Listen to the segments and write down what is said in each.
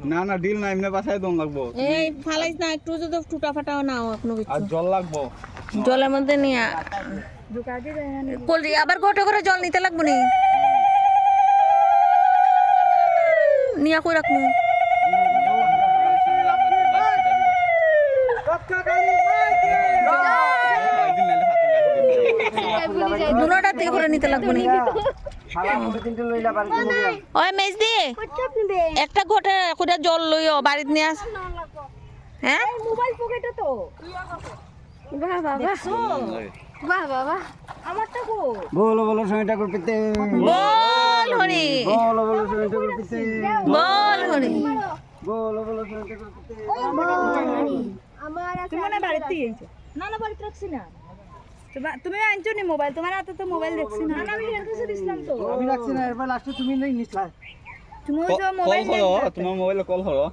না না ডিল না এমনি বাসায় দম লাগবো এই ফালাইস না একটু যদি টুটা ফাটাও নাও এখনো আর জল লাগবো জলের মধ্যে নিয়ে আবার গোটা করে জল নিতে লাগবো নি নিয়া কই রাখবো দুনোটা থেকে করে নিতে লাগবো নি ওই মেজ দি একটা ঘটে করে জল লইও বাড়িতে নিয়ে আস হ্যাঁ মোবাইল পকেটে তো বাহ বাবা বাহ বাবা আমারটা কো বলো বলো সময়টা করতে বল হরি বলো বলো সময়টা করতে বল হরি বলো বলো সময়টা করতে আমার তুমি না বাড়িতে আইছো না না বাড়িতে রাখছি না তুমি আনছো নি মোবাইল তোমার হাতে তো মোবাইল দেখছি না না আমি এর কাছে দিছিলাম তো আমি রাখছি না এবার লাস্টে তুমি নেই নিছলা তুমি যে মোবাইল কল করো তোমার মোবাইলে কল করো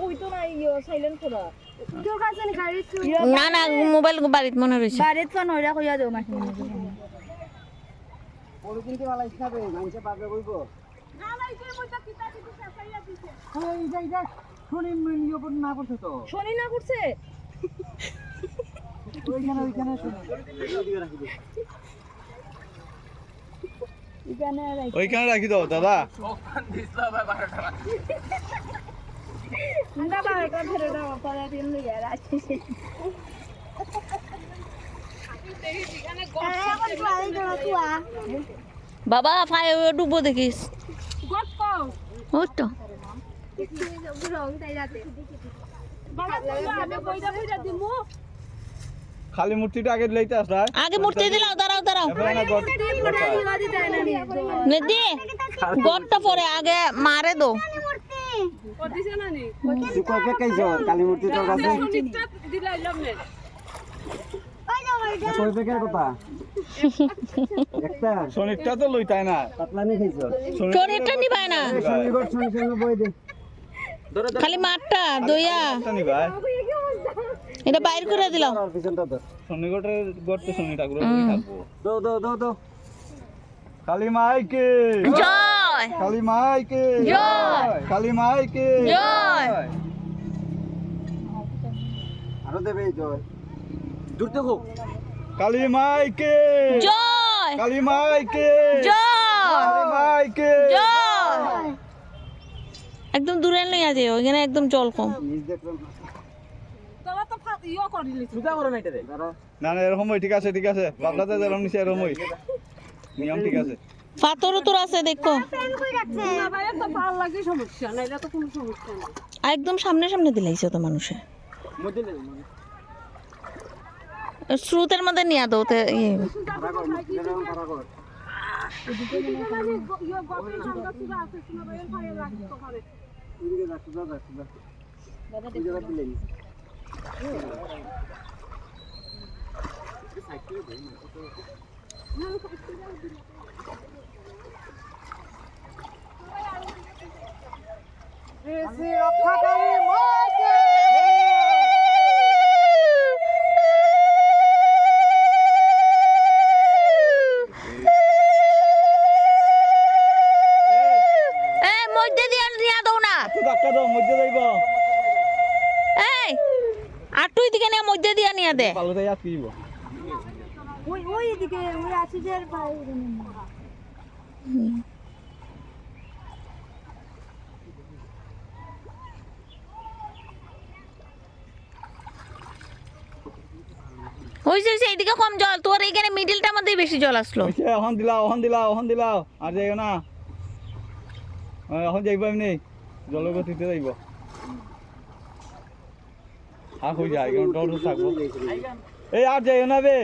ওই তো নাই সাইলেন্ট করো কেউ কাছে নি গাড়ি না না মোবাইল বাড়িতে মনে রইছে বাড়িতে তো নইরা কইয়া দাও মাসি বড় কিনতে वाला হিসাবে মাইছে পাবে কইবো না ভাই যে মইটা কিতা কিতা সাফাইয়া দিছে এই যাই যা শুনি মিনিও পর না করছে তো শনি না করছে ওইখানে শুনি ওইদিকে রাখি দে ওইখানে রাখি দাও দাদা বাবা ফাই ডুবো দেখিস ওই তো খালি মূর্তিটা আগে লইতে আসরা আগে মূর্তি দিলাও দাঁড়াও দাঁড়াও নেদি গড়টা পরে আগে মারে দো তুই কই পেকাইছো কালী মূর্তি তোর কাছে কই পেকার কথা একটা শনিরটা তো লইতাই না পাতলা নি খাইছো শরীরটা নিবাই না শনিবার শনি বই দে খালি মাঠটা দইয়া জানি ভাই এটা বাইর করে দিলাম আর পিছনটা তো শনিগড়ের গড়তে শনি ঠাকুর থাকবো দো কালী মাইকে জয় কালী মাইকে জয় কালী মাইকে জয় আরো দেবে জয় দূর দেখো কালী মাইকে জয় কালী মাইকে জয় কালী মাইকে জয় একদম দূরে লইয়া যাও ওখানে একদম জল কম নিজ দেখলাম না না এরকম ঠিক আছে বাবলাতে যেরকম নিছে এরকম নিয়ম ঠিক আছে পাথরও তোর আছে দেখো একদম সামনে সামনে দিলাইছে তো মানুষে স্রোতের মধ্যে নিয়ে দাও তে মধ্যে দিয়ে দাও না ধাক্কা দাও মধ্যে যাইব এই আটুই দিকে নিয়ে মধ্যে দিয়া নিয়ে দে ভালো তাই আর কিব ওই এদিকে ওই আসিজের বাইরে ওই যে এইদিকে কম জল তোর এইখানে মিডলটার মধ্যে বেশি জল আসলো এখন দিলাও আর যাইও না এখন যাইব এমনি জলের গতিতে যাইব হয়ে যায় ডর থাকবো এই আর যাইও না বে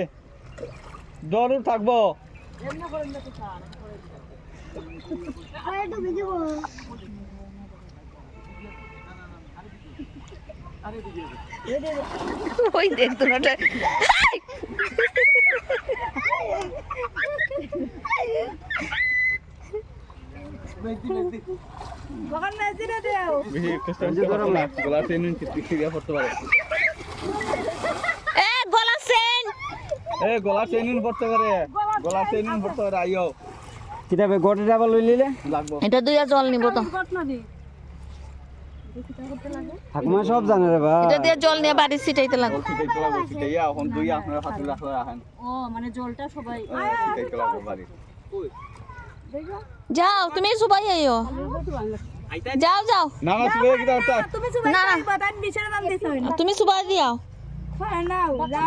ডর থাকবো ওই দেখ তোরটা গলা চেইন পড়তে পারে আইও কিতাবে গোটে ডাবা লই লিলে লাগবো এটা দুইয়া জল নিব তো ঠাকুমা সব জানে রে বা এটা দিয়ে জল নিয়ে বাড়ি ছিটাইতে লাগবে ছিটাইতে লাগবো ছিটাইয়া এখন দুই আপনারা ফাতুল রাখলে রাখেন মানে জলটা সবাই ছিটাইতে লাগবো বাড়ি যাও তুমি সুবাই আইও যাও যাও না না সুবে কি দাও না না তুমি সুবাই দিও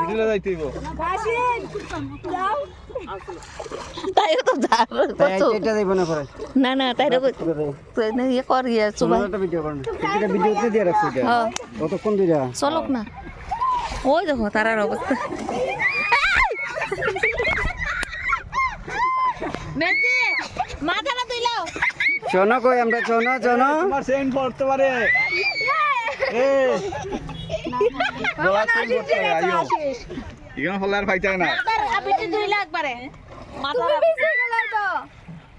দিলে যাইতেইব তাই তো যাও এটা দেব না করে না না তাই তো ইয়ে কর ইয়ে সুবাই একটা ভিডিও করুন এটা ভিডিওতে দিয়ে রাখছি এটা হ্যাঁ কতক্ষণ দিরা চলুক না ওই দেখো তারার অবস্থা মেজি মাথাটা দিলাও শোনো কই আমরা শোনো শোনো তোমার সেন পড়তে পারে এই বলা সেন পড়তে পারে আইও ইগন হলার ফাইতা না মাথার আপিটি ধুইলা একবারে মাথার